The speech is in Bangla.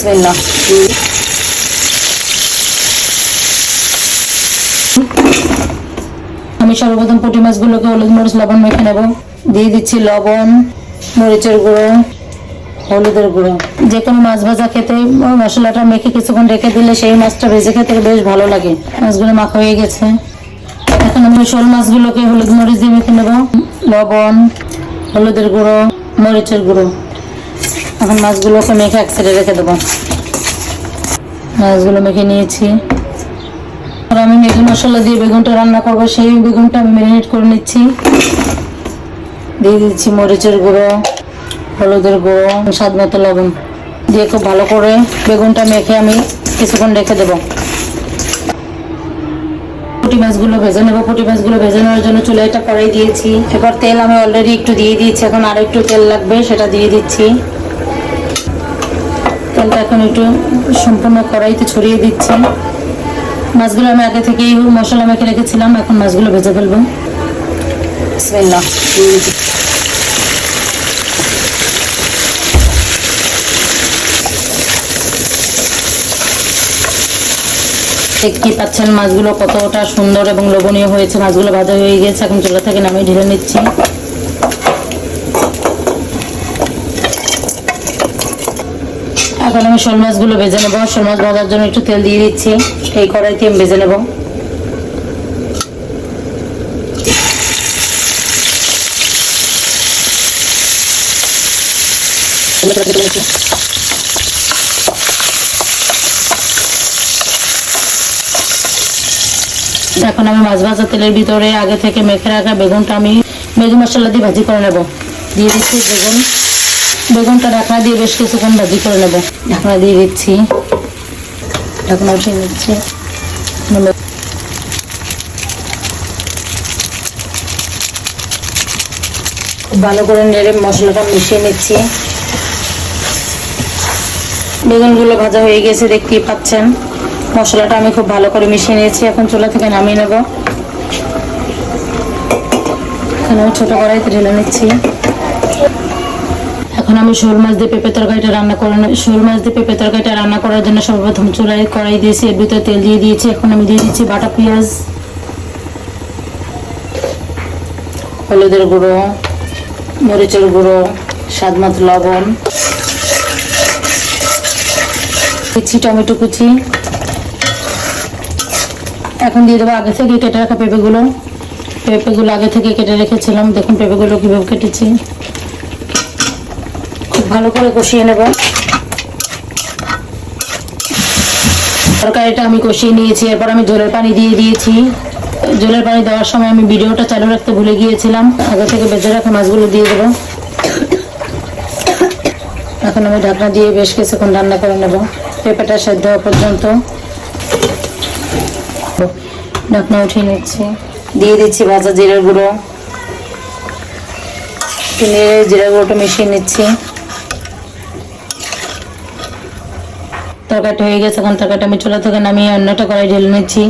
বিসমিল্লাহ। আমি সর্বপ্রথম পুঁটি মাছগুলোকে হলুদ মরিচ লবণ মেখে নেব। দিয়ে দিচ্ছি লবণ, মরিচের গুঁড়ো, হলুদের গুঁড়ো। যে কোনো মাছ ভাজা খেতে মশলাটা মেখে কিছুক্ষণ রেখে দিলে সেই মাছটা ভেজে খেতে বেশ ভালো লাগে। মাছগুলো মাখা হয়ে গেছে। এখন আমি শোল মাছগুলোকে হলুদ মরিচ দিয়ে মেখে নেব। লবণ, হলুদের গুঁড়ো, মরিচের গুঁড়ো। এখন মাছগুলোকে মেখে এক সাইডে রেখে দেবো। মাছগুলো মেখে নিয়েছি। আর আমি ম্যাগি মশলা দিয়ে বেগুনটা রান্না করবো, সেই বেগুনটা আমি ম্যারিনেট করে নিচ্ছি। দিয়ে দিচ্ছি মরিচের গুঁড়ো, হলুদের গুঁড়ো, স্বাদ মতো লবণ দিয়ে খুব ভালো করে বেগুনটা মেখে আমি কিছুক্ষণ রেখে দেবো। পুঁটি মাছগুলো ভেজে নেবো। পুঁটি মাছগুলো ভেজে নেওয়ার জন্য চুলাইটা কড়াই দিয়েছি। এবার তেল আমি অলরেডি একটু দিয়ে দিয়েছি, এখন আর একটু তেল লাগবে, সেটা দিয়ে দিচ্ছি। তেলটা এখন একটু সম্পূর্ণ কড়াইতে ছড়িয়ে দিচ্ছি। মাছগুলো আমি আগে থেকেই মশলা মেখে রেখেছিলাম, এখন মাছগুলো ভেজে ফেলবো। বিসমিল্লাহ। দেখতেই পাচ্ছেন মাছগুলো কতটা সুন্দর এবং লোভনীয় হয়েছে। মাছগুলো ভাজা হয়ে গেছে, এখন চুলা থেকে নামিয়ে ঢেলে নিচ্ছি। এখন আমি শোল মাছগুলো ভেজে নেবো। শোল মাছ ভাজার জন্য একটু তেল দিয়ে দিচ্ছি। এই কড়াইতে আমি ভেজে নেবো। এখন আমি মাছ ভাজা তেলের ভিতরে আগে থেকে মেখে রাখা বেগুনটা আমি ম্যাগি মশলা দিয়ে ভাজি করে নেব। দিয়ে দিচ্ছি বেগুনটা ঢাকনা দিয়ে বেশ কিছুক্ষণ ভাজি করে নেব। ঢাকনা দিয়ে দিচ্ছি, ঢাকনা উঠিয়ে নিচ্ছি। খুব ভালো করে নেড়ে মশলাটা মিশিয়ে নিচ্ছি। বেগুনগুলো ভাজা হয়ে গেছে, দেখতেই পাচ্ছেন। মশলাটা আমি খুব ভালো করে মিশিয়ে নিয়েছি। এখন চুলা থেকে নামিয়ে নেব। এখন আমি ছোট কড়াইতে ঢেলে নিচ্ছি। এখন আমি শোল মাছ দিয়ে পেঁপে তরকারিটা রান্না করে নেব। শোল মাছ দিয়ে পেঁপে তরকারিটা রান্না করার জন্য সর্বপ্রথম চুলায় কড়াই দিয়েছি, এর ভিতরে তেল দিয়ে দিয়েছি। এখন আমি দিয়ে দিচ্ছি বাটা পেঁয়াজ, হলুদের গুঁড়ো, মরিচের গুঁড়ো, স্বাদ মতো লবণ, দিচ্ছি টমেটো কুচি। এখন দিয়ে দেবো আগে থেকে কেটে রাখা পেঁপেগুলো আগে থেকে কেটে রেখেছিলাম। দেখুন পেঁপেগুলো কিভাবে কেটেছি। খুব ভালো করে কষিয়ে নেব। তরকারিটা আমি কষিয়ে নিয়েছি। এরপর আমি ঝোলের পানি দিয়ে দিয়েছি। ঝোলের পানি দেওয়ার সময় আমি ভিডিওটা চালু রাখতে ভুলে গিয়েছিলাম। আগে থেকে ভেজে রাখা মাছগুলো দিয়ে দেবো। এখন আমি ঢাকনা দিয়ে বেশ কিছুক্ষণ রান্না করে নেব, পেঁপেটা সেদ্ধ হওয়া পর্যন্ত। ঢাকনা উঠিয়ে নিচ্ছি। দিয়ে দিচ্ছি ভাজা জিরার গুঁড়ো। জিরার গুঁড়োটা মিশিয়ে নিচ্ছি। তরকারিটা হয়ে গেছে, এখন তরকারিটা আমি চুলা থেকে নামিয়ে অন্যটা কড়াই ঢেলে নিচ্ছি।